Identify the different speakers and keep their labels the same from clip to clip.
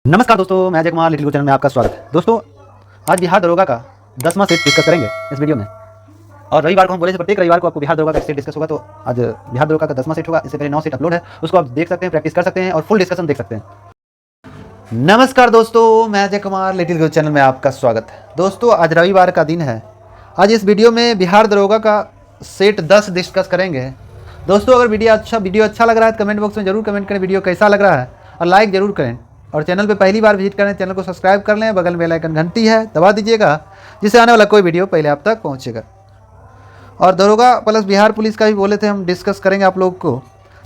Speaker 1: नमस्कार दोस्तों, मैं अजय कुमार लिटिल गुरु चैनल में आपका स्वागत है। दोस्तों, आज बिहार दरोगा का 10वां सेट डिस्कस करेंगे इस वीडियो में। और रविवार को हम बोले थे प्रत्येक रविवार को आपको बिहार दरोगा का सेट डिस्कस होगा, तो आज बिहार दरोगा का 10वां सेट होगा। इससे पहले 9 सेट अपलोड है, उसको आप देख सकते हैं, प्रैक्टिस कर सकते हैं और फुल डिस्कशन देख सकते हैं। नमस्कार दोस्तों, मैं अजय कुमार लिटिल गुरु चैनल में आपका स्वागत है। दोस्तों, आज रविवार का दिन है। आज इस वीडियो में बिहार दरोगा का सेट 10 डिस्कस करेंगे। दोस्तों, अगर वीडियो अच्छा लग रहा है तो कमेंट बॉक्स में जरूर कमेंट करें वीडियो कैसा लग रहा है, और लाइक जरूर करें। और चैनल पे पहली बार विजिट करें, चैनल को सब्सक्राइब कर लें, बगल में बेल आइकन घंटी है दबा दीजिएगा, जिससे आने वाला कोई वीडियो पहले आप तक पहुंचेगा। और दरोगा प्लस बिहार पुलिस का भी बोले थे हम डिस्कस करेंगे आप लोग को,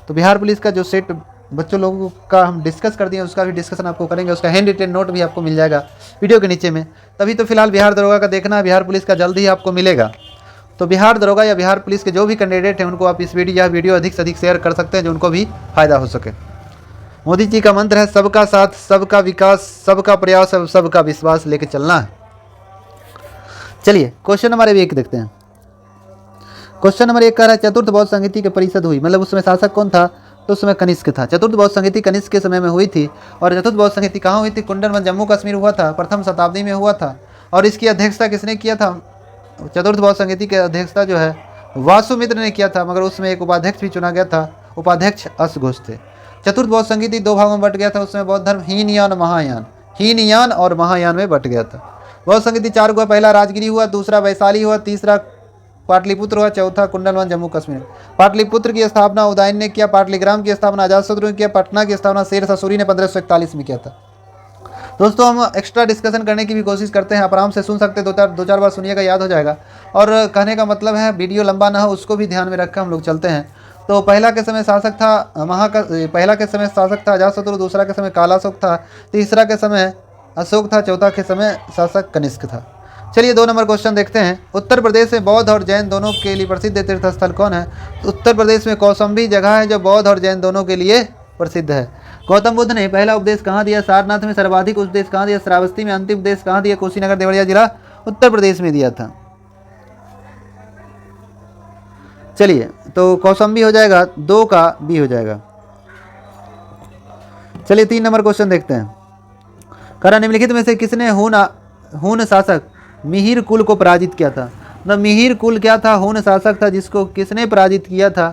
Speaker 1: तो बिहार पुलिस का जो सेट बच्चों लोगों का हम डिस्कस कर दिए, उसका भी डिस्कशन आपको करेंगे। उसका हैंड रिटेन नोट भी आपको मिल जाएगा वीडियो के नीचे में। तभी तो फिलहाल बिहार दरोगा का देखना है, बिहार पुलिस का जल्द ही आपको मिलेगा। तो बिहार दरोगा या बिहार पुलिस के जो भी कैंडिडेट हैं, उनको आप इस वीडियो अधिक से अधिक शेयर कर सकते हैं, जो उनको भी फायदा हो सके। मोदी जी का मंत्र है सबका साथ, सबका विकास, सबका प्रयास और सबका विश्वास लेके चलना है। चलिए क्वेश्चन नंबर 1 देखते हैं। क्वेश्चन नंबर 1 कह रहा है चतुर्थ बौद्ध संहिता की परिषद हुई, मतलब उसमें शासक कौन था? तो उसमें कनिष्क था। चतुर्थ बौद्ध संहिता कनिष्क के समय में हुई थी। और चतुर्थ बौद्ध संहिता कहाँ हुई थी? कुंडलवन जम्मू कश्मीर हुआ था, प्रथम शताब्दी में हुआ था। और इसकी अध्यक्षता किसने किया था? चतुर्थ बौद्ध संहिता की अध्यक्षता जो है वासुमित्र ने किया था, मगर उसमें एक उपाध्यक्ष भी चुना गया था। उपाध्यक्ष असघोष थे। चतुर्थ बौद्ध संहिता 2 भागों में बट गया था। उसमें बौद्ध धर्म हीनयान और महायान में बट गया था। बौद्ध संहिता 4 हुआ, पहला राजगिरी हुआ, दूसरा वैशाली हुआ, तीसरा पाटलिपुत्र हुआ, चौथा कुंडलवन जम्मू कश्मीर। पाटलिपुत्र की स्थापना उदयन ने किया, पाटलिग्राम की स्थापना अजातशत्रु ने किया, पटना की स्थापना शेर सूरी ने 1541 में किया था। दोस्तों, हम एक्स्ट्रा डिस्कशन करने की भी कोशिश करते हैं, आप आराम से सुन सकते हैं, दो चार बार सुनिएगा, याद हो जाएगा। और कहने का मतलब है वीडियो लंबा ना हो, उसको भी ध्यान में रखकर हम लोग चलते हैं। तो पहला के समय शासक था अजातशत्रु, दूसरा के समय कालाशोक था, तीसरा के समय अशोक था, चौथा के समय शासक कनिष्क था। चलिए 2 नंबर क्वेश्चन देखते हैं। उत्तर प्रदेश में बौद्ध और जैन दोनों के लिए प्रसिद्ध तीर्थ स्थल कौन है? तो उत्तर प्रदेश में कौशाम्बी जगह है जो बौद्ध और जैन दोनों के लिए प्रसिद्ध है। गौतम बुद्ध ने पहला उपदेश कहाँ दिया? सारनाथ में। सर्वाधिक उपदेश कहाँ दिया? श्रावस्ती में। अंतिम उपदेश कहाँ दिया? कुशीनगर देवरिया जिला उत्तर प्रदेश में दिया था। चलिए, तो कौशाम्बी हो जाएगा, 2 का बी हो जाएगा। चलिए 3 नंबर क्वेश्चन देखते हैं। करा निम्नलिखित में से किसने हून शासक मिहिर कुल को पराजित किया था? मतलब मिहिर कुल क्या था? हून शासक था, जिसको किसने पराजित किया था?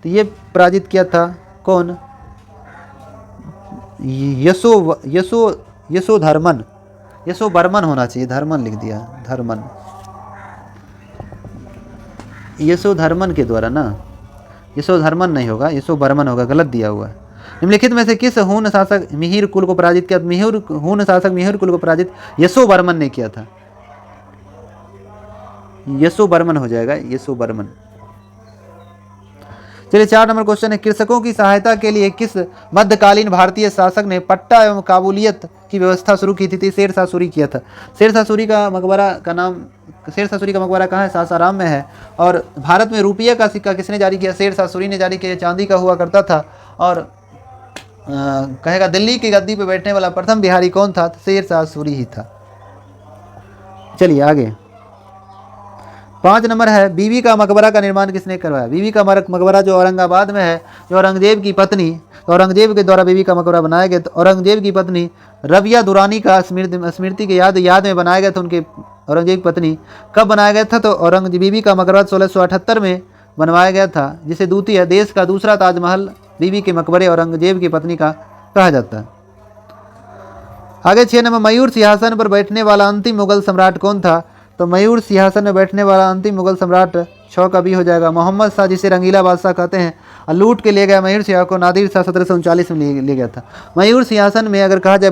Speaker 1: तो ये पराजित किया था कौन? यशोवर्मन होना चाहिए, धर्मन लिख दिया, धर्मन। यशोधर्मन के द्वारा ना, यशोधर्मन नहीं होगा, यशोवर्मन होगा, गलत दिया हुआ है। निम्नलिखित में से किस हून शासक मिहिर कुल को पराजित किया? हून शासक मिहिर कुल को पराजित यशोवर्मन ने किया था। यशोवर्मन हो जाएगा, यशोवर्मन। चलिए 4 नंबर क्वेश्चन है। कृषकों की सहायता के लिए किस मध्यकालीन भारतीय शासक ने पट्टा एवं काबूलियत की व्यवस्था शुरू की थी? शेर शाह सूरी किया था। शेर शाह सूरी का मकबरा कहाँ है? सासाराम में है। और भारत में रुपये का सिक्का किसने जारी किया? शेर शाह सूरी ने जारी किया। चांदी का हुआ करता था। और कहेगा दिल्ली की गद्दी पर बैठने वाला प्रथम बिहारी कौन था? तो शेर शाह सूरी ही था। चलिए आगे 5 नंबर है। बीबी का मकबरा का निर्माण किसने करवाया? बीबी का मकबरा जो औरंगाबाद में है, जो औरंगजेब की पत्नी, तो औरंगजेब के द्वारा बीबी का मकबरा बनाया गया। तो औरंगजेब की पत्नी रबिया दुरानी का स्मृति के याद में बनाया गया था। उनके औरंगजेब की पत्नी कब बनाया गया था? तो औरंगजेब बीबी का मकबरा 1678 में बनवाया गया था, जिसे द्वितीय देश का दूसरा ताजमहल बीबी के मकबरे औरंगजेब की पत्नी का कहा जाता है। आगे 6 नंबर। मयूर सिंहासन पर बैठने वाला अंतिम मुगल सम्राट कौन था? तो मयूर सिंहासन में बैठने वाला अंतिम मुगल सम्राट 6 का बी हो जाएगा, मोहम्मद शाह, जिसे रंगीला बादशाह कहते हैं। और लूट के ले गया मयूर सिंह को नादिर शाह 1739 में ले गया था। मयूर सिंहासन में अगर कहा जाए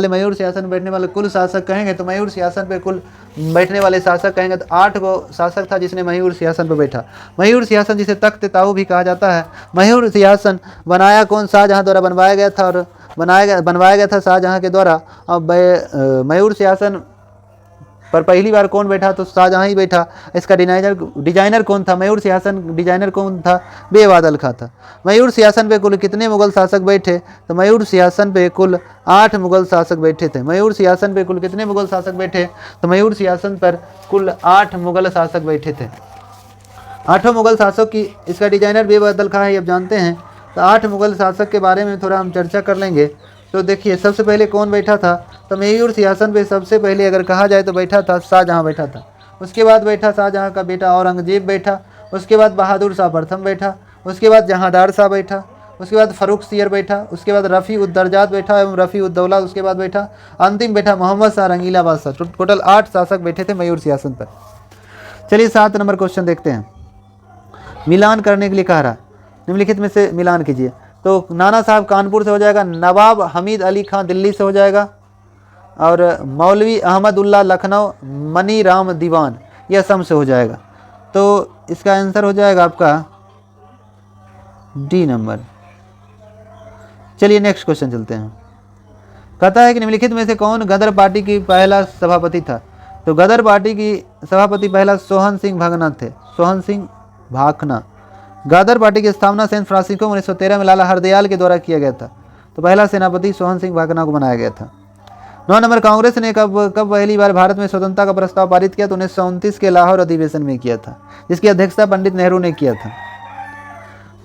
Speaker 1: मयूर सिंहासन में बैठने वाले कुल शासक कहेंगे, तो मयूर सिंहासन पे कुल बैठने वाले शासक कहेंगे तो 8 गो शासक था जिसने मयूर सिंहासन पर बैठा। मयूर सिंहासन जिसे तख्त ताऊ भी कहा जाता है। मयूर सिंहासन बनाया कौन? शाहजहाँ द्वारा बनवाया गया था। और बनवाया गया था शाहजहाँ के द्वारा। अब मयूर सिंहासन पर पहली बार कौन बैठा? तो शाहजहाँ ही बैठा। इसका डिजाइनर कौन था? मयूर सिंहासन डिजाइनर कौन था? बेवादल खां था। मयूर सिंहासन पे कुल कितने मुगल शासक बैठे? तो मयूर सिंहासन पे कुल 8 मुगल शासक बैठे थे। मयूर सिंहासन पे कुल कितने मुगल शासक बैठे? तो मयूर सिंहासन पर कुल 8 मुगल शासक बैठे थे। 8 मुगल शासक की इसका डिजाइनर बेवादल खां है, अब जानते हैं। तो 8 मुगल शासक के बारे में थोड़ा हम चर्चा कर लेंगे। तो देखिए सबसे पहले कौन बैठा था, तो मयूर सिंहासन पे सबसे पहले अगर कहा जाए तो बैठा था शाहजहाँ बैठा था। उसके बाद बैठा शाहजहाँ का बेटा औरंगजेब बैठा। उसके बाद बहादुर शाह प्रथम बैठा। उसके बाद जहांदार शाह बैठा। उसके बाद फ़ारूक सियर बैठा। उसके बाद रफ़ी उद्दरजात बैठा एवं रफ़ी उद्दौला उसके बाद बैठा। अंतिम बैठा मोहम्मद शाह रंगीला बादशाह। टोटल 8 शासक बैठे थे मयूर सिंहासन पर। चलिए 7 नंबर क्वेश्चन देखते हैं। मिलान करने के लिए कह रहा, निम्नलिखित में से मिलान कीजिए। तो नाना साहब कानपुर से हो जाएगा, नवाब हमीद अली खां दिल्ली से हो जाएगा, और मौलवी अहमद उल्लाह लखनऊ, मनी राम दीवान यह असम से हो जाएगा। तो इसका आंसर हो जाएगा आपका डी नंबर। चलिए नेक्स्ट क्वेश्चन चलते हैं। कहता है कि निम्नलिखित में से कौन गदर पार्टी की पहला सभापति था। तो गदर पार्टी की सभापति पहला सोहन सिंह भागना थे, सोहन सिंह भाखना। गदर पार्टी की स्थापना सैन फ्रांसिस्को 1913 में लाला हरदयाल के द्वारा किया गया था। तो पहला सेनापति सोहन सिंह भागना को बनाया गया था। 9 नंबर, कांग्रेस ने कब पहली बार भारत में स्वतंत्रता का प्रस्ताव पारित किया। तो 1929 के लाहौर अधिवेशन में किया था, जिसकी अध्यक्षता पंडित नेहरू ने किया था।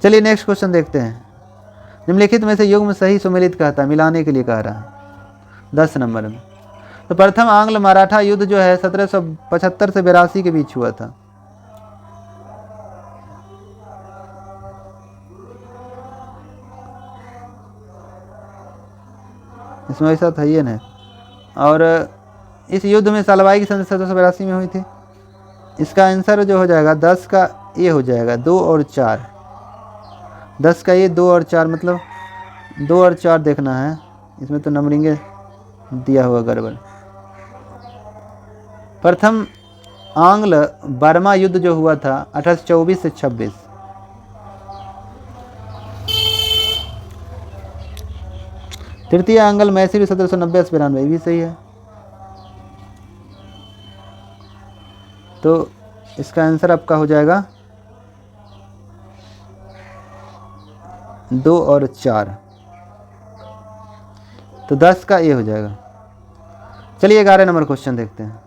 Speaker 1: चलिए नेक्स्ट क्वेश्चन देखते हैं। निम्नलिखित में से युग्म सही सुमेलित कहता है, मिलाने के लिए कह रहा है 10 नंबर में। तो प्रथम आंग्ल मराठा युद्ध जो है 1775 से 82 के बीच हुआ था। इसमें ऐसा था ये ना, और इस युद्ध में सलवाई की संधि 1782 में हुई थी। इसका आंसर जो हो जाएगा 10 का ये हो जाएगा 2 और 4। 10 का ये 2 और 4 मतलब 2 और 4 देखना है। इसमें तो नंबरिंग दिया हुआ गड़बड़। प्रथम आंग्ल बर्मा युद्ध जो हुआ था 1824 से 26। तृतीय आंग्ल मैसूर 1790 से 92 भी सही है। तो इसका आंसर आपका हो जाएगा 2 और 4। तो 10 का ये हो जाएगा। चलिए 11 नंबर क्वेश्चन देखते हैं।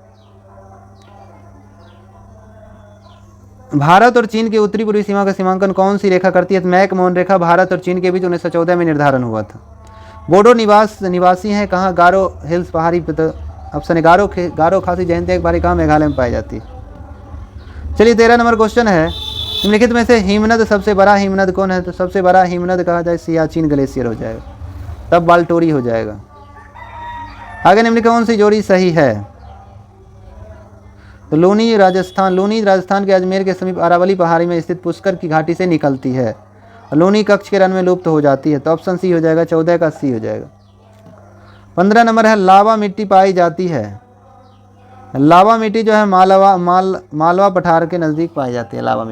Speaker 1: भारत और चीन के उत्तरी पूर्वी सीमा का सीमांकन कौन सी रेखा करती है। मैकमोहन रेखा भारत और चीन के बीच 1914 में निर्धारण हुआ था। बोडो निवासी हैं कहाँ। गारो हिल्स पहाड़ी ऑप्शन है गारो खासी जयंती एक बारी कहाँ मेघालय में पाई जाती है। चलिए 13 नंबर क्वेश्चन है। निम्नलिखित में से हिमनद सबसे बड़ा हिमनद कौन है। तो सबसे बड़ा हिमनद कहा जाए सियाचिन ग्लेशियर हो जाएगा, तब बाल्टोरी हो जाएगा। आगे निम्नलिखित कौन सी जोड़ी सही है। तो लूनी राजस्थान के अजमेर के समीप अरावली पहाड़ी में स्थित पुष्कर की घाटी से निकलती है और लूनी कक्ष के रन में लुप्त हो जाती है। तो ऑप्शन सी हो जाएगा, 14 का सी हो जाएगा। 15 नंबर है लावा मिट्टी पाई जाती है। लावा मिट्टी जो है मालवा पठार के नज़दीक पाई जाती है। लावा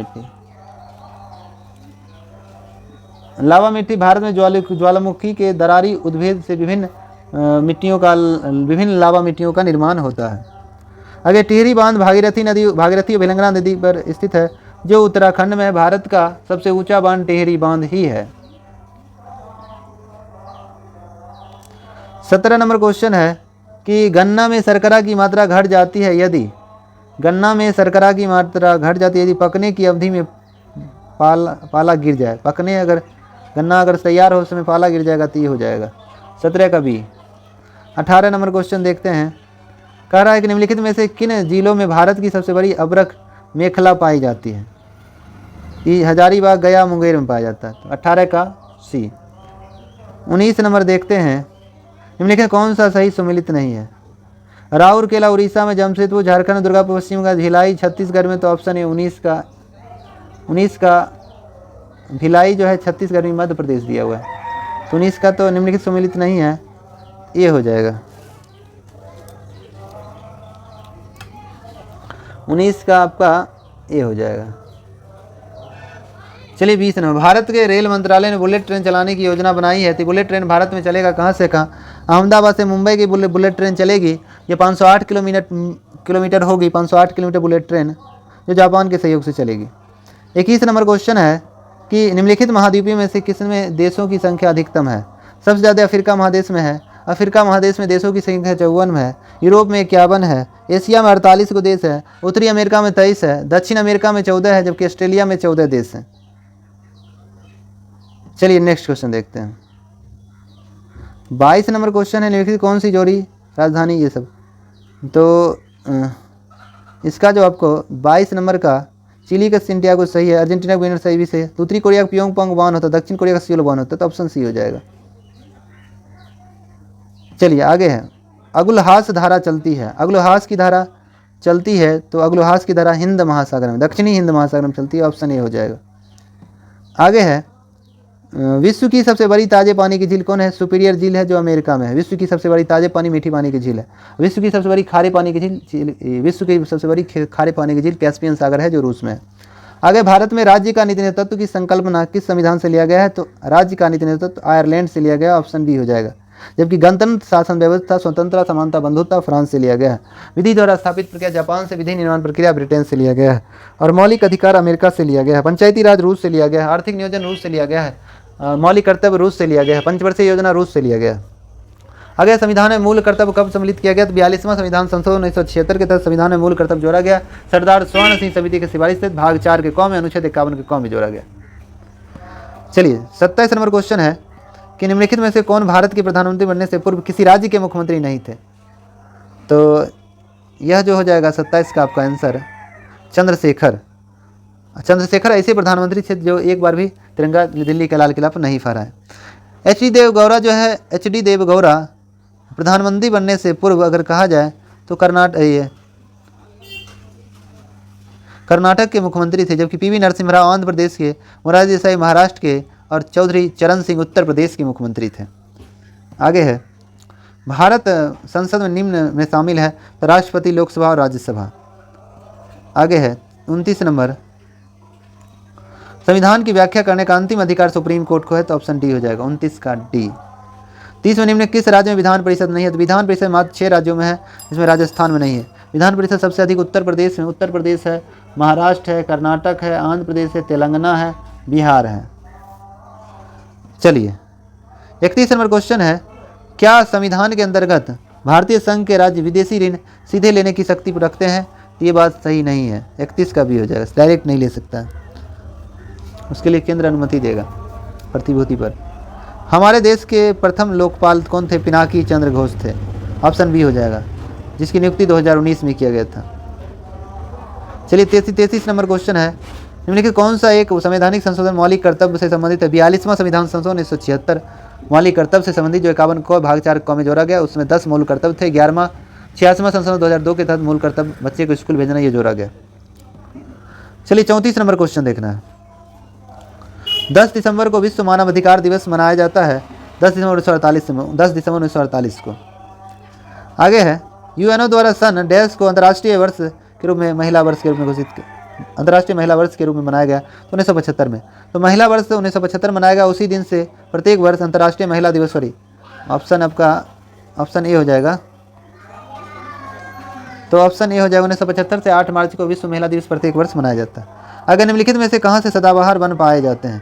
Speaker 1: मिट्टी भारत में ज्वालामुखी के दरारी उद्भेद से विभिन्न लावा मिट्टियों का निर्माण होता है। आगे टिहरी बांध भागीरथी और भिलंगना नदी पर स्थित है, जो उत्तराखंड में भारत का सबसे ऊंचा बांध टिहरी बांध ही है। 17 नंबर क्वेश्चन है कि गन्ना में शर्करा की मात्रा घट जाती है यदि पकने की अवधि में पाला गिर जाए। गन्ना अगर तैयार हो उसमें पाला गिर जाएगा तो ये हो जाएगा 17 का बी। 18 नंबर क्वेश्चन देखते हैं। कह रहा है कि निम्नलिखित में से किन जिलों में भारत की सबसे बड़ी अब्रक मेखला पाई जाती है। ये हजारीबाग, गया, मुंगेर में पाया जाता है। तो 18 का सी। 19 नंबर देखते हैं। निम्नलिखित कौन सा सही सुमेलित नहीं है। राउरकेला उड़ीसा में, जमशेदपुर झारखंड, दुर्गापुर पश्चिम का, भिलाई छत्तीसगढ़ में। तो ऑप्शन है 19 का भिलाई जो है छत्तीसगढ़ में मध्य प्रदेश दिया हुआ है। तो 19 का तो निम्नलिखित सुमेलित नहीं है, ये हो जाएगा 19 का आपका ये हो जाएगा। चलिए 20 नंबर। भारत के रेल मंत्रालय ने बुलेट ट्रेन चलाने की योजना बनाई है। तो बुलेट ट्रेन भारत में चलेगा कहाँ से कहाँ। अहमदाबाद से मुंबई की बुलेट ट्रेन चलेगी। ये 508 किलोमीटर होगी। 508 किलोमीटर बुलेट ट्रेन जो जापान के सहयोग से चलेगी। 21 नंबर क्वेश्चन है कि निम्नलिखित महाद्वीपों में से किसमें देशों की संख्या अधिकतम है। सबसे ज़्यादा अफ्रीका महादेश में है। अफ्रीका महादेश में देशों की संख्या 54 में है। यूरोप में 51 है। एशिया में 48 को देश है। उत्तरी अमेरिका में 23 है। दक्षिण अमेरिका में 14 है, जबकि ऑस्ट्रेलिया में 14 देश हैं। चलिए नेक्स्ट क्वेश्चन देखते हैं। 22 नंबर क्वेश्चन है, निम्नलिखित कौन सी जोड़ी राजधानी ये सब। तो इसका जो आपको 22 नंबर का चिली का सिंटियागो सही है, अर्जेंटीना का बुएनोस आयर्स भी सही है, उत्तरी कोरिया का प्योंगयांग वॉन होता है, दक्षिण कोरिया का सियोल वॉन होता है, तो ऑप्शन सी हो जाएगा। चलिए आगे है, अगुलहास धारा चलती है, अगुलहास की धारा चलती है, तो अगुलहास की धारा हिंद महासागर में, दक्षिणी हिंद महासागर में चलती है, ऑप्शन ए हो जाएगा। आगे है, विश्व की सबसे बड़ी ताजे पानी की झील कौन है। सुपीरियर झील है जो अमेरिका में है। विश्व की सबसे बड़ी ताजे पानी मीठी पानी की झील है। विश्व की सबसे बड़ी खारे पानी की झील, विश्व की सबसे बड़ी खारे पानी की झील कैस्पियन सागर है जो रूस में है। आगे, भारत में राज्य का नीति नेतृत्व की संकल्पना किस संविधान से लिया गया है। तो राज्य का नीति नेतृत्व आयरलैंड से लिया गया, ऑप्शन बी हो जाएगा। जबकि गणतंत्र शासन व्यवस्था, स्वतंत्रता, समानता, बंधुता फ्रांस से लिया गया है। विधि द्वारा स्थापित प्रक्रिया जापान से, विधि निर्माण प्रक्रिया ब्रिटेन से लिया गया है। और मौलिक अधिकार अमेरिका से लिया गया है। पंचायती राज रूस से लिया गया है। आर्थिक नियोजन रूस से लिया गया है। मौलिक कर्तव्य रूस से लिया गया है। पंचवर्षीय योजना रूस से लिया गया है। आगे, संविधान में मूल कर्तव्य कब सम्मिलित किया गया। तो 42वां संविधान संशोधन 1976 के तहत संविधान में मूल कर्तव्य जोड़ा गया। सरदार स्वर्ण सिंह समिति की सिफारिश से भाग 4 के क में अनुच्छेद 51 के क में जोड़ा गया। चलिए 27 नंबर क्वेश्चन है कि निम्नलिखित में से कौन भारत के प्रधानमंत्री बनने से पूर्व किसी राज्य के मुख्यमंत्री नहीं थे। तो यह जो हो जाएगा 27 का आपका आंसर चंद्रशेखर। चंद्रशेखर ऐसे प्रधानमंत्री थे जो एक बार भी तिरंगा दिल्ली के लाल किला पर नहीं फहराए। एच.डी. देवगौड़ा जो है, एच.डी. देवगौड़ा प्रधानमंत्री बनने से पूर्व अगर कहा जाए तो कर्नाटक के मुख्यमंत्री थे। जबकि पी.वी. नरसिम्हा राव आंध्र प्रदेश के, मोरारजी देसाई महाराष्ट्र के और चौधरी चरण सिंह उत्तर प्रदेश के मुख्यमंत्री थे। आगे है, भारत संसद में निम्न में शामिल है तो राष्ट्रपति, लोकसभा और राज्यसभा। आगे है 29 नंबर, संविधान की व्याख्या करने का अंतिम अधिकार सुप्रीम कोर्ट को है, तो ऑप्शन डी हो जाएगा 29 का डी। 30 में निम्न किस राज्य में विधान परिषद नहीं है। तो विधान परिषद मात्र 6 राज्यों में है, जिसमें राजस्थान में नहीं है। विधान परिषद सबसे अधिक उत्तर प्रदेश में, उत्तर प्रदेश है, महाराष्ट्र है, कर्नाटक है, आंध्र प्रदेश है, तेलंगाना है, बिहार है। चलिए 31 नंबर क्वेश्चन है, क्या संविधान के अंतर्गत भारतीय संघ के राज्य विदेशी ऋण सीधे लेने की शक्ति रखते हैं। तो ये बात सही नहीं है, 31 का भी हो जाएगा, डायरेक्ट नहीं ले सकता है, उसके लिए केंद्र अनुमति देगा प्रतिभूति पर। हमारे देश के प्रथम लोकपाल कौन थे। पिनाकी चंद्र घोष थे, ऑप्शन बी हो जाएगा, जिसकी नियुक्ति 2019 में किया गया था। चलिए 33 नंबर क्वेश्चन है, निम्नलिखित कौन सा एक संवैधानिक संशोधन मौलिक कर्तव्य से संबंधित है। 42वां संविधान संशोधन 1976 मौलिक कर्तव्य से संबंधित जो 51 को भाग 4 क में जोड़ा गया, उसमें 10 मूल कर्तव्य थे। 11वां 86वां संशोधन 2002 के तहत मूल कर्तव्य बच्चे को स्कूल भेजना ये जोड़ा गया। चलिए 34 नंबर क्वेश्चन देखना है। 10 दिसंबर को विश्व मानव अधिकार दिवस मनाया जाता है, 10 दिसंबर 1948 को। आगे है, यूएनओ द्वारा सन डैश को अंतर्राष्ट्रीय वर्ष के रूप में, महिला वर्ष के रूप में घोषित किया, अंतर्राष्ट्रीय महिला वर्ष के रूप में मनाया गया तो 1975 में। तो महिला वर्ष 1975 मनाया गया, उसी दिन से प्रत्येक वर्ष अंतर्राष्ट्रीय महिला दिवस, सॉरी ऑप्शन आपका ऑप्शन ए हो जाएगा। तो ऑप्शन ए हो जाएगा, 1975 से 8 मार्च को विश्व महिला दिवस प्रत्येक वर्ष मनाया जाता है। अगर निम्नलिखित में से कहाँ से सदाबहार वन पाए जाते हैं।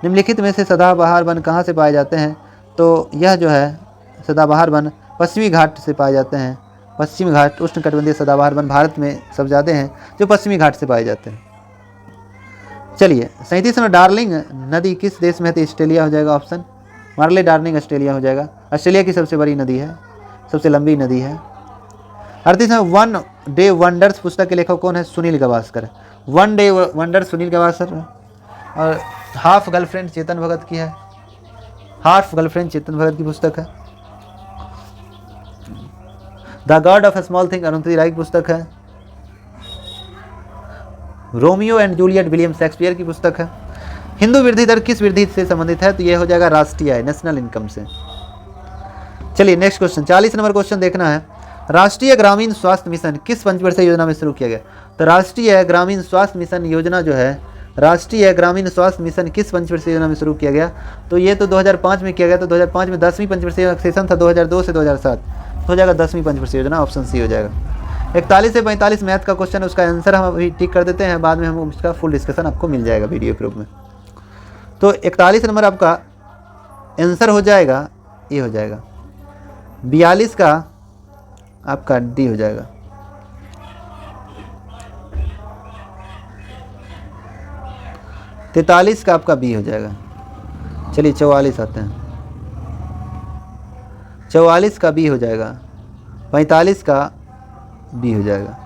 Speaker 1: निम्नलिखित में से सदाबहार वन कहाँ से पाए जाते हैं। तो यह जो है सदाबहार वन पश्चिमी घाट से पाए जाते हैं। पश्चिमी घाट उष्णकटिबंधीय सदाबहार वन भारत में सब ज़्यादा हैं जो पश्चिमी घाट से पाए जाते हैं। चलिए 37 में डार्लिंग नदी किस देश में है। तो ऑस्ट्रेलिया हो जाएगा, ऑप्शन मार्ले डार्लिंग ऑस्ट्रेलिया हो जाएगा। ऑस्ट्रेलिया की सबसे बड़ी नदी है, सबसे लंबी नदी है। 38 में वन डे वंडर्स पुस्तक के लेखक कौन है। Sunil Gavaskar. One day wonders Sunil Gavaskar. और हाफ गर्लफ्रेंड चेतन भगत की है, हाफ गर्लफ्रेंड चेतन भगत की पुस्तक है। The God of a small thing Arundhati Roy की पुस्तक है। Romeo and Juliet William Shakespeare की पुस्तक है। हिंदू वृद्धि दर किस वृद्धि से संबंधित है। तो यह हो जाएगा राष्ट्रीय आय, नेशनल इनकम से। चलिए नेक्स्ट क्वेश्चन 40 नंबर क्वेश्चन देखना है। राष्ट्रीय ग्रामीण स्वास्थ्य मिशन किस पंचवर्षीय योजना में शुरू किया गया। तो राष्ट्रीय ग्रामीण स्वास्थ्य मिशन योजना जो है, राष्ट्रीय ग्रामीण स्वास्थ्य मिशन किस पंचवर्षीय योजना में शुरू किया गया। तो ये तो 2005 में किया गया। तो 2005 में 10वीं पंचवर्षीय सेशन था, 2002 से 2007 हो जाएगा 10वीं पंचवर्षीय योजना, ऑप्शन सी हो जाएगा। 41 से 45 मैथ का क्वेश्चन है, उसका आंसर हम अभी टिक कर देते हैं, बाद में हम उसका फुल डिस्कशन आपको मिल जाएगा वीडियो के रूप में। तो 41 नंबर आपका आंसर हो जाएगा, ये हो जाएगा। 42 का आपका डी हो जाएगा। तैतालीस का आपका बी हो जाएगा। चलिए 44 आते हैं। 44 का बी हो जाएगा, 45 का बी हो जाएगा।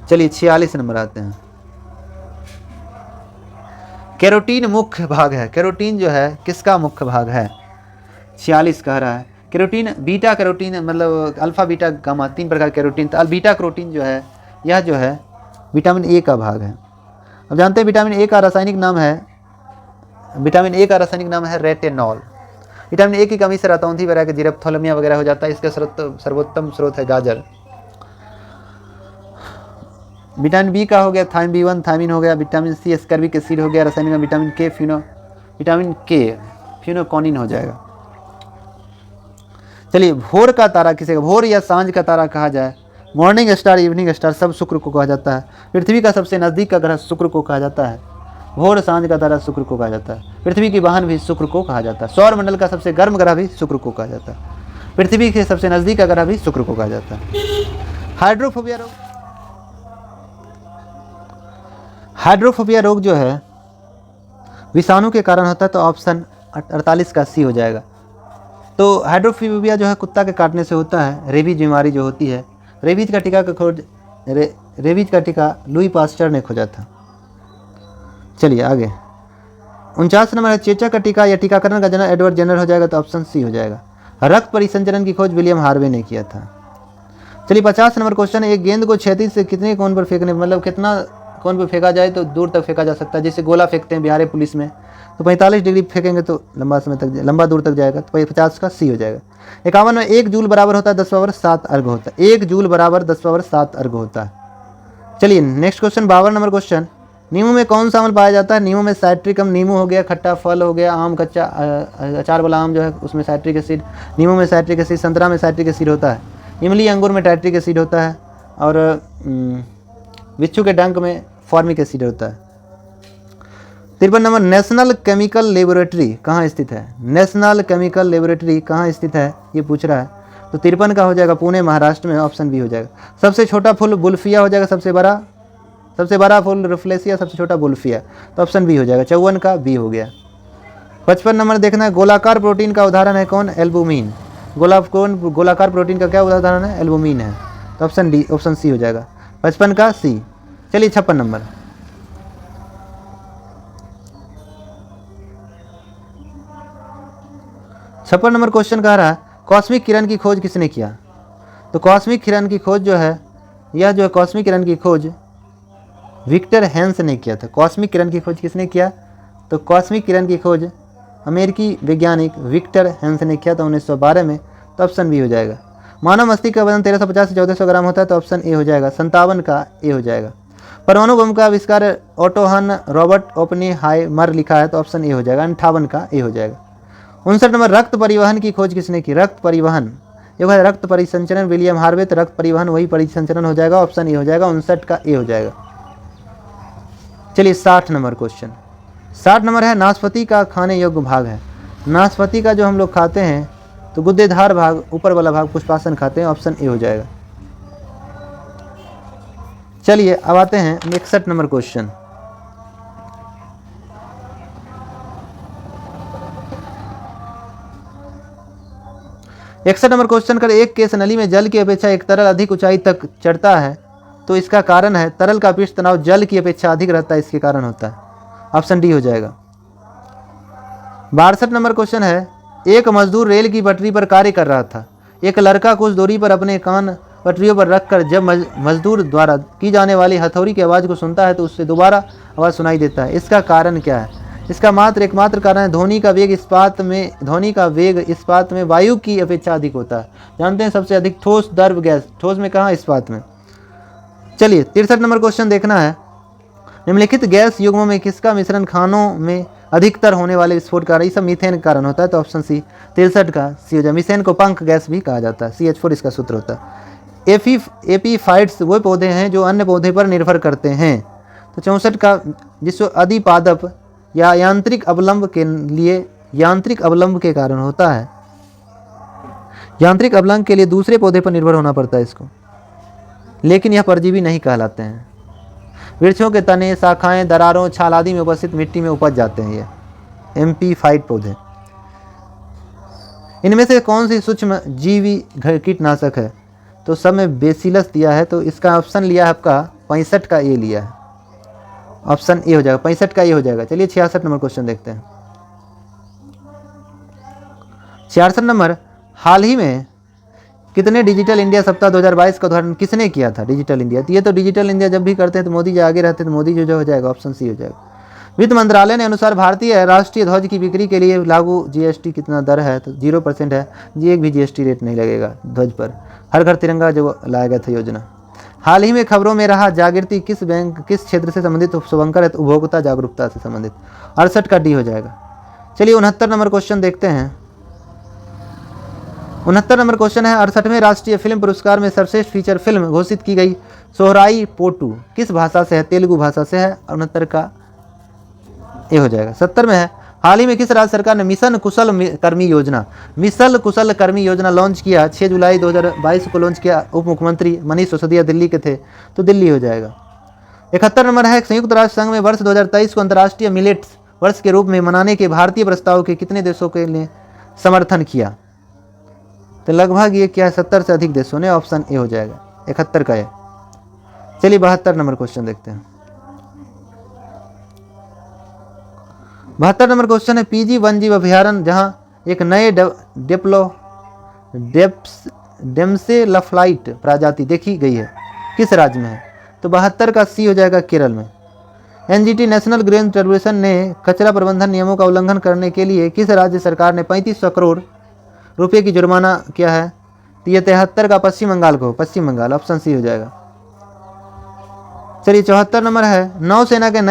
Speaker 1: चलिए 46 नंबर आते हैं। कैरोटीन मुख्य भाग है, कैरोटीन जो है किसका मुख्य भाग है? 46 कह रहा है। कैरोटीन बीटा कैरोटीन मतलब अल्फा बीटा गामा 3 प्रकार कैरोटीन। तो बीटा कैरोटीन जो है यह जो है विटामिन ए का भाग है। अब जानते हैं विटामिन ए का रासायनिक नाम है, विटामिन ए का रासायनिक नाम है रेटिनॉल। विटामिन ए की कमी से रतौंधी वगैरह के जीरप्थोलेमिया वगैरह हो जाता है। इसका सर्वोत्तम स्रोत है गाजर। विटामिन बी का हो गया थाइम B1 थायमिन हो गया। विटामिन सी एस्कर्बिक एसिड हो गया। रासायनिक नाम विटामिन के फिनोकॉनिन हो जाएगा। चलिए भोर का तारा किसे, भोर या सांझ का तारा कहा जाए? मॉर्निंग स्टार, इवनिंग स्टार सब शुक्र को कहा जाता है। पृथ्वी का सबसे नज़दीक का ग्रह शुक्र को कहा जाता है। भोर सांझ का तारा शुक्र को कहा जाता है। पृथ्वी की वाहन भी शुक्र को कहा जाता है। सौर मंडल का सबसे गर्म ग्रह भी शुक्र को कहा जाता है। पृथ्वी के सबसे नज़दीक का ग्रह भी शुक्र को कहा जाता है। हाइड्रोफोबिया रोग, हाइड्रोफोबिया रोग जो है विषाणु के कारण होता है। तो ऑप्शन 48 का सी हो जाएगा। तो हाइड्रोफोबिया जो है कुत्ता के काटने से होता है। रेबीज बीमारी जो होती है, रेबीज का टीका का खोज रेबीज का टीका लुई पास्चर ने खोजा था। चलिए आगे 49 नंबर है। चेचक का टीका या टीकाकरण का जनक एडवर्ड जेनर हो जाएगा। तो ऑप्शन सी हो जाएगा। रक्त परिसंचरण की खोज विलियम हार्वे ने किया था। चलिए 50 नंबर क्वेश्चन है। एक गेंद को क्षैतिज से कितने कोण पर फेंकने, मतलब कितना कोण पर फेंका जाए तो दूर तक फेंका जा सकता है? जैसे गोला फेंकते हैं बिहार पुलिस में, तो 45 डिग्री फेंकेंगे तो लंबा समय तक, लंबा दूर तक जाएगा। तो 50 का सी हो जाएगा। 51 में 1 जूल बराबर होता है 10 पावर 7 अर्घ होता है। 1 जूल बराबर 10 पावर 7 अर्घ होता है। चलिए नेक्स्ट क्वेश्चन 52 नंबर क्वेश्चन। नींबू में कौन सा अम्ल पाया जाता है? नींबू में साइट्रिक अम्ल, नींबू हो गया खट्टा फल हो गया, आम कच्चा अचार वाला आम जो है उसमें साइट्रिक एसिड, नींबू में साइट्रिक एसिड, संतरा में साइट्रिक एसिड होता है, इमली अंगूर में टाइट्रिक एसिड होता है, और बिच्छू के डंक में फॉर्मिक एसिड होता है। 53 नंबर नेशनल केमिकल लेबोरेटरी कहाँ स्थित है? नेशनल केमिकल लेबोरेटरी कहाँ स्थित है ये पूछ रहा है। तो 53 का हो जाएगा पुणे महाराष्ट्र में। ऑप्शन बी हो जाएगा। सबसे छोटा फूल बुल्फिया हो जाएगा। सबसे बड़ा फूल रुफ्लेसिया, सबसे छोटा बुल्फिया। तो ऑप्शन बी हो जाएगा। 54 का बी हो गया। 55 नंबर देखना है। गोलाकार प्रोटीन का उदाहरण है कौन? एल्बुमिन। गोलाकार प्रोटीन का क्या उदाहरण है? एल्बुमिन है। तो ऑप्शन डी, ऑप्शन सी हो जाएगा। 55 का सी। चलिए 56 नंबर। छप्पन नंबर क्वेश्चन कह रहा है कॉस्मिक किरण की खोज किसने किया? तो कॉस्मिक किरण की खोज जो है, यह जो है कॉस्मिक किरण की खोज विक्टर हेंस ने किया था। कॉस्मिक किरण की खोज किसने किया? तो कॉस्मिक किरण की खोज अमेरिकी वैज्ञानिक विक्टर हेंस ने किया था 1912 में। तो ऑप्शन बी हो जाएगा। मानव मस्तिष्क का वजन 1350 से 1400 ग्राम होता है। तो ऑप्शन ए हो जाएगा। 57 का ए हो जाएगा। परमाणु बम का आविष्कार ऑटोहन रॉबर्ट ओपेनहाइमर लिखा है। तो ऑप्शन ए हो जाएगा। 58 का ए हो जाएगा। 59 नंबर रक्त परिवहन की खोज किसने की? रक्त परिवहन, ये है रक्त परिसंचरण विलियम हार्वे। तो रक्त परिवहन वही परिसंचरण हो जाएगा। ऑप्शन ए हो जाएगा। 59 का ए हो जाएगा। चलिए 60 नंबर क्वेश्चन। 60 नंबर है नाशपाती का खाने योग्य भाग है। नाशपाती का जो हम लोग खाते हैं तो गुद्देदार भाग, ऊपर वाला भाग पुष्पासन खाते हैं। ऑप्शन ए हो जाएगा। चलिए अब आते हैं 61 नंबर क्वेश्चन। इकसठ नंबर क्वेश्चन कर एक केस नली में जल की अपेक्षा एक तरल अधिक ऊंचाई तक चढ़ता है तो इसका कारण है तरल का पृष्ठ तनाव जल की अपेक्षा अधिक रहता है, इसके कारण होता है। ऑप्शन डी हो जाएगा। 62 नंबर क्वेश्चन है एक मजदूर रेल की पटरी पर कार्य कर रहा था। एक लड़का कुछ दूरी पर अपने कान पटरियों पर रखकर जब मजदूर द्वारा की जाने वाली हथौड़ी की आवाज़ को सुनता है तो उससे दोबारा आवाज़ सुनाई देता है। इसका कारण क्या है? इसका एकमात्र कारण है ध्वनि का वेग इस्पात में वायु की अपेक्षा अधिक होता है। जानते हैं सबसे अधिक ठोस द्रव गैस ठोस में कहाँ? इस्पात में। चलिए 63 नंबर क्वेश्चन देखना है निम्नलिखित गैस युग्मों में किसका मिश्रण खानों में अधिकतर होने वाले विस्फोट का सब मीथेन के कारण होता है। तो ऑप्शन सी 63 का सी हो जाए। मीथेन को पंख गैस भी कहा जाता है। CH4 इसका सूत्र होता है। एपीफाइट्स वो पौधे हैं जो अन्य पौधे पर निर्भर करते हैं। तो 64 का जिसको अधिपादप या यांत्रिक अवलंब के कारण होता है। यांत्रिक अवलंब के लिए दूसरे पौधे पर निर्भर होना पड़ता है इसको, लेकिन यह परजीवी नहीं कहलाते हैं। वृक्षों के तने, शाखाएं, दरारों, छाल आदि में उपस्थित मिट्टी में उपज जाते हैं ये एम्पीफाइट पौधे। इनमें से कौन सी सूक्ष्म जीवी कीटनाशक है? तो सब में बेसिलस दिया है, तो इसका ऑप्शन लिया है आपका 65 का ए लिया है, ऑप्शन ए हो जाएगा, 65 का ए हो जाएगा। चलिए 66 नंबर क्वेश्चन देखते हैं। 66 नंबर, हाल ही में कितने डिजिटल इंडिया सप्ताह 2022 का उद्घाटन किसने किया था? डिजिटल इंडिया, तो ये तो डिजिटल इंडिया जब भी करते हैं तो मोदी जी आगे रहते हैं, तो मोदी जो हो जाएगा, ऑप्शन सी हो जाएगा। वित्त मंत्रालय ने अनुसार भारतीय राष्ट्रीय ध्वज की बिक्री के लिए लागू जीएसटी कितना दर है? तो 0% है जी, एक भी जीएसटी रेट नहीं लगेगा ध्वज पर। हर घर तिरंगा जो लाया गया था योजना। हाल ही में खबरों में रहा जागृति किस बैंक किस क्षेत्र से संबंधित? शुभंकर है, तो उपभोक्ता जागरूकता से संबंधित। 68 का डी हो जाएगा। चलिए 69 नंबर क्वेश्चन देखते हैं। 69 नंबर क्वेश्चन है, 68वें राष्ट्रीय फिल्म पुरस्कार में सर्वश्रेष्ठ फीचर फिल्म घोषित की गई सोहराई पोटू किस भाषा से है? तेलुगु भाषा से है। 69 का ए हो जाएगा। 70 में है, हाल ही में किस राज्य सरकार ने मिशन कुशल कर्मी योजना लॉन्च किया? 6 जुलाई 2022 को लॉन्च किया। उप मुख्यमंत्री मनीष सिसोदिया दिल्ली के थे, तो दिल्ली हो जाएगा। 71 नंबर है, संयुक्त राष्ट्र संघ में वर्ष 2023 को अंतर्राष्ट्रीय मिलेट्स वर्ष के रूप में मनाने के भारतीय प्रस्ताव के कितने देशों के लिए समर्थन किया? तो लगभग ये क्या है, 70 से अधिक देशों ने, ऑप्शन ए हो जाएगा। 71 का है। चलिए 72 नंबर क्वेश्चन देखते हैं। 72 नंबर क्वेश्चन है, पीजी वन्यजीव अभ्यारण्य जहाँ एक नए डेम्सेलफ्लाइट प्रजाति देखी गई है, किस राज्य में है? तो 72 का सी हो जाएगा, केरल में। एनजीटी नेशनल ग्रीन ट्रिब्यूनल ने कचरा प्रबंधन नियमों का उल्लंघन करने के लिए किस राज्य सरकार ने 3500 करोड़ रुपये की जुर्माना किया है? तो ये 73 का पश्चिम बंगाल को, पश्चिम बंगाल, ऑप्शन सी हो जाएगा। चलिए 74 नंबर है, नौसेना के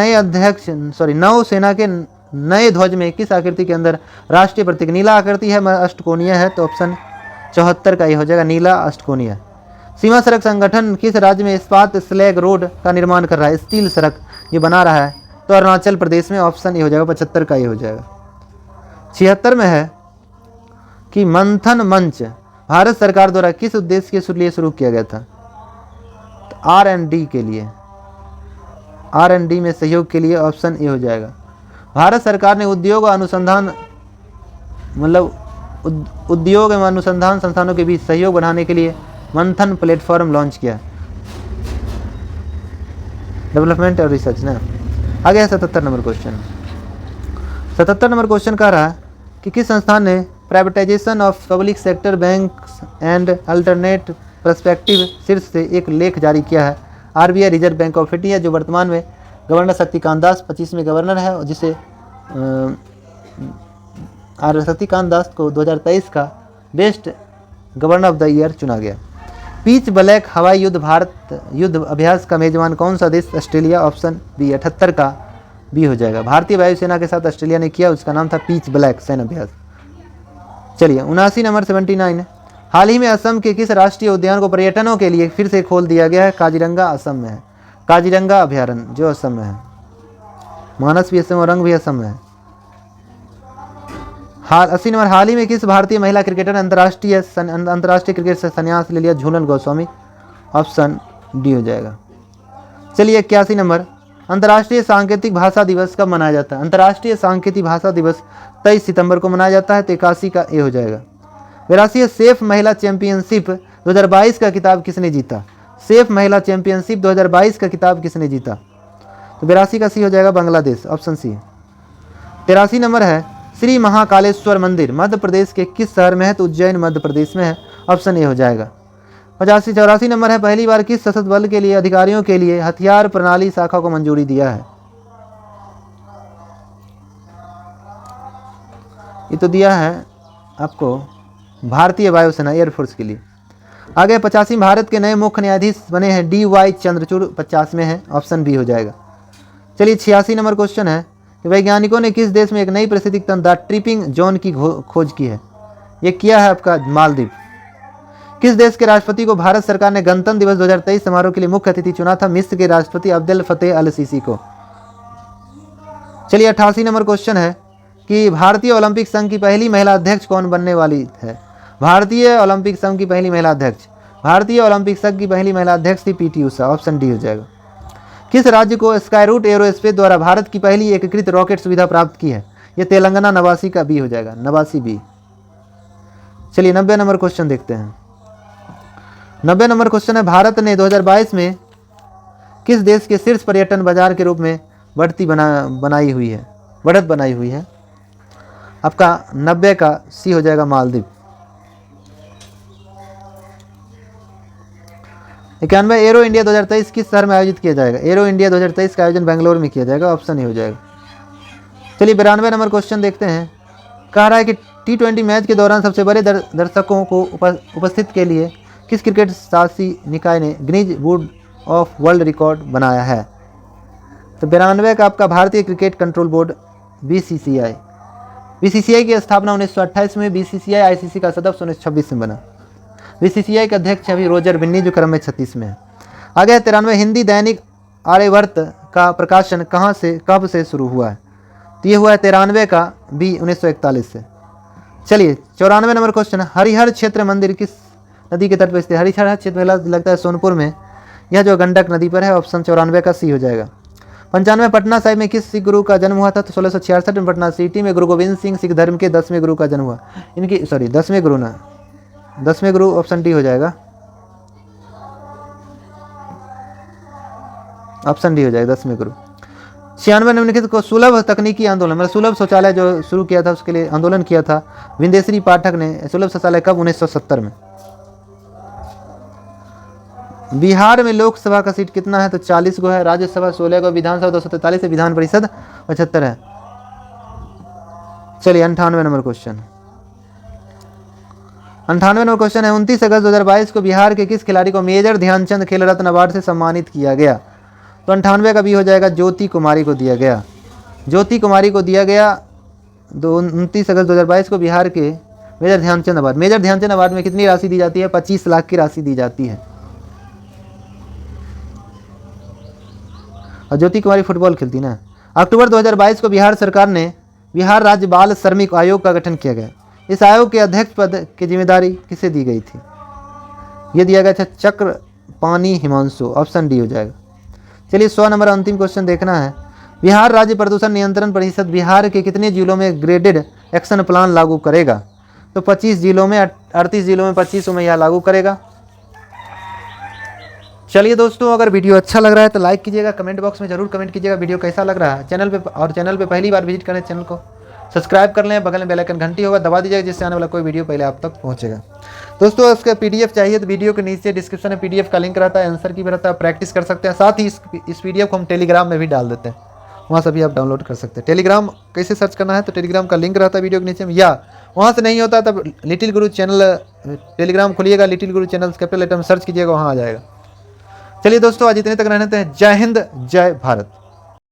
Speaker 1: नए ध्वज में किस आकृति के अंदर राष्ट्रीय प्रतीक? नीला आकृति है, अष्टकोणीय है, तो ऑप्शन 74 का ये हो जाएगा, नीला अष्टकोणीय। सीमा सड़क संगठन किस राज्य में इस्पात स्लैग रोड का निर्माण कर रहा है? स्टील सड़क ये बना रहा है, तो अरुणाचल प्रदेश में, ऑप्शन ए हो जाएगा, 75 का ये हो जाएगा। 76 में है कि मंथन मंच भारत सरकार द्वारा किस उद्देश्य के लिए शुरू किया गया था? तो R&D के लिए, R&D में सहयोग के लिए, ऑप्शन ए हो जाएगा। भारत सरकार ने उद्योग और अनुसंधान उद्योग एवं अनुसंधान संस्थानों के बीच सहयोग बढ़ाने के लिए मंथन प्लेटफॉर्म लॉन्च किया, डेवलपमेंट और रिसर्च ना। आगे है 77 नंबर क्वेश्चन। 77 नंबर क्वेश्चन कह रहा है कि किस संस्थान ने privatisation of public sector banks and alternate perspective शीर्ष से एक लेख जारी किया है? RBI, reserve bank of India, जो वर्तमान में गवर्नर शक्तिकांत दास 25वें गवर्नर है, जिसे शक्तिकांत दास को 2023 का best governor of the year चुना गया। पीच ब्लैक हवाई युद्ध भारत युद्ध अभ्यास का मेजबान कौन सा देश? Australia, option B. 78 का बी हो जाएगा। भारतीय वायुसेना के साथ ऑस्ट्रेलिया ने किया, उसका नाम था पीच ब्लैक सैन्य अभ्यास। चलिए 79 नंबर 79, हाल ही में असम के किस राष्ट्रीय उद्यान को पर्यटनों के लिए फिर से खोल दिया गया है? काजीरंगा असम में है, काजीरंगा अभ्यारण्य जो असम में है। मानस भी असम और रंग भी असम में है। 80 नंबर, हाल ही में किस भारतीय महिला क्रिकेटर ने अंतर्राष्ट्रीय क्रिकेट से संन्यास ले लिया? झूलन गोस्वामी, ऑप्शन डी हो जाएगा। चलिए 81 नंबर, अंतर्राष्ट्रीय सांकेतिक भाषा दिवस कब मनाया जाता है? अंतर्राष्ट्रीय सांकेतिक भाषा दिवस 23 सितंबर को मनाया जाता है, तो 81 का ए हो जाएगा। 82 सेफ महिला चैंपियनशिप 2022 का खिताब किसने जीता? सेफ महिला चैंपियनशिप 2022 का खिताब किसने जीता? तो 82 का सी हो जाएगा, बांग्लादेश, ऑप्शन सी। 83 नंबर है, श्री महाकालेश्वर मंदिर मध्य प्रदेश के किस शहर में है? तो उज्जैन मध्य प्रदेश में है, ऑप्शन ए हो जाएगा। 84 नंबर है, पहली बार किस सशस्त्र बल के लिए अधिकारियों के लिए हथियार प्रणाली शाखा को मंजूरी दिया है? ये तो दिया है आपको भारतीय वायुसेना एयरफोर्स के लिए। आगे 85 भारत के नए मुख्य न्यायाधीश बने हैं DY चंद्रचूड़, 50 में है, ऑप्शन बी हो जाएगा। चलिए 86 नंबर क्वेश्चन है कि वैज्ञानिकों ने किस देश में एक नई पारिस्थितिक तंत्र ट्रिपिंग जोन की खोज की है? ये किया है आपका मालदीव। किस देश के राष्ट्रपति को भारत सरकार ने गणतंत्र दिवस 2023 समारोह के लिए मुख्य अतिथि चुना था? मिस्र के राष्ट्रपति अब्देल फतेह अल सीसी को। चलिए 88 नंबर क्वेश्चन है कि भारतीय ओलंपिक संघ की पहली महिला अध्यक्ष कौन बनने वाली है? भारतीय ओलंपिक संघ की पहली महिला अध्यक्ष, भारतीय ओलंपिक संघ की पहली महिला अध्यक्ष थी PT उषा, ऑप्शन डी हो जाएगा। किस राज्य को स्काईरूट एरोस्पेस द्वारा भारत की पहली एकीकृत रॉकेट सुविधा प्राप्त की है? ये तेलंगाना, नवासी का बी हो जाएगा, नवासी बी। चलिए 90 नंबर क्वेश्चन देखते हैं। 90 नंबर क्वेश्चन है, भारत ने 2022 में किस देश के शीर्ष पर्यटन बाजार के रूप में बढ़त बनाई हुई है? आपका 90 का सी हो जाएगा मालदीव। 91 एरो इंडिया 2023 किस शहर में आयोजित किया जाएगा? एरो इंडिया 2023 का आयोजन बेंगलोर में किया जाएगा, ऑप्शन ही हो जाएगा। चलिए 92 नंबर क्वेश्चन देखते हैं। कह रहा है कि T20 मैच के दौरान सबसे बड़े दर्शकों को उपस्थित के लिए किस क्रिकेट शासी निकाय ने Guinness book of world record बनाया है? तो 92 का आपका भारतीय क्रिकेट कंट्रोल बोर्ड BCCI की स्थापना 1928 में, BCCI ICC का सदस्य 1926 में बना। BCCI के अध्यक्ष अभी रोजर बिन्नी जो क्रम में 36 में है। आगे 93 हिंदी दैनिक आर्यवर्त का प्रकाशन कब से शुरू हुआ है? तो ये हुआ है 93 का भी 1941 से। चलिए 94 नंबर क्वेश्चन, हरिहर क्षेत्र मंदिर किस नदी के तट पर स्थित? हरिहर क्षेत्र लगता है सोनपुर में, यह जो गंडक नदी पर है, ऑप्शन 94 का सी हो जाएगा। 95 पटना साहिब में किस सिख गुरु का जन्म हुआ था? तो 1666 में पटना सिटी में गुरु गोविंद सिंह सिख धर्म के 10वें गुरु का जन्म हुआ। 10वें गुरु ऑप्शन डी हो जाएगा, ऑप्शन डी हो जाएगा 10वें गुरु। 96 निम्नलिखित को सुलभ तकनीकी आंदोलन, मतलब सुलभ शौचालय जो शुरू किया था उसके लिए आंदोलन किया था विंदेश्वरी पाठक ने। सुलभ शौचालय कब? 1970 में। बिहार में लोकसभा का सीट कितना है? तो 40 को है, राज्यसभा 16 को, विधानसभा 243 है, विधान परिषद 75 है। चलिए 98 नंबर क्वेश्चन। 98 नंबर क्वेश्चन है, 29 अगस्त 2022 को बिहार के किस खिलाड़ी को मेजर ध्यानचंद खेल रत्न अवार्ड से सम्मानित किया गया? तो 98 का भी हो जाएगा, ज्योति कुमारी को दिया गया। 29 अगस्त 2022 को बिहार के मेजर ध्यानचंद अवार्ड में कितनी राशि दी जाती है? 25 लाख की राशि दी जाती है। और ज्योति कुमारी फुटबॉल खेलती ना। अक्टूबर 2022 को बिहार सरकार ने बिहार राज्य बाल श्रमिक आयोग का गठन किया गया। इस आयोग के अध्यक्ष पद की जिम्मेदारी किसे दी गई थी? ये दिया गया था चक्रपाणी हिमांशु, ऑप्शन डी हो जाएगा। चलिए 100 नंबर अंतिम क्वेश्चन देखना है। बिहार राज्य प्रदूषण नियंत्रण परिषद बिहार के कितने जिलों में ग्रेडेड एक्शन प्लान लागू करेगा? तो 25 जिलों में, 38 जिलों में 25 में यह लागू करेगा। चलिए दोस्तों, अगर वीडियो अच्छा लग रहा है तो लाइक कीजिएगा, कमेंट बॉक्स में जरूर कमेंट कीजिएगा वीडियो कैसा लग रहा है। चैनल पे पहली बार विजिट करें, चैनल को सब्सक्राइब कर लें, बगल में बेल आइकन घंटी होगा दबा दीजिएगा, जिससे आने वाला कोई वीडियो पहले आप तक पहुंचेगा। दोस्तों इसका PDF चाहिए तो वीडियो के नीचे डिस्क्रिप्शन में PDF का लिंक रहता है, आंसर की भी रहता है, प्रैक्टिस कर सकते हैं। साथ ही इस PDF को हम टेलीग्राम में भी डाल देते हैं, वहाँ से भी आप डाउनलोड कर सकते हैं। टेलीग्राम कैसे सर्च करना है? तो टेलीग्राम का लिंक रहता है वीडियो के नीचे में, या वहाँ से नहीं होता तब लिटिल गुरु चैनल टेलीग्राम खोलिएगा, लिटिल गुरु चैनल कैपिटल लेटर में सर्च कीजिएगा, वहाँ आ जाएगा। चलिए दोस्तों, आज इतने तक रहने देते हैं। जय हिंद, जय भारत।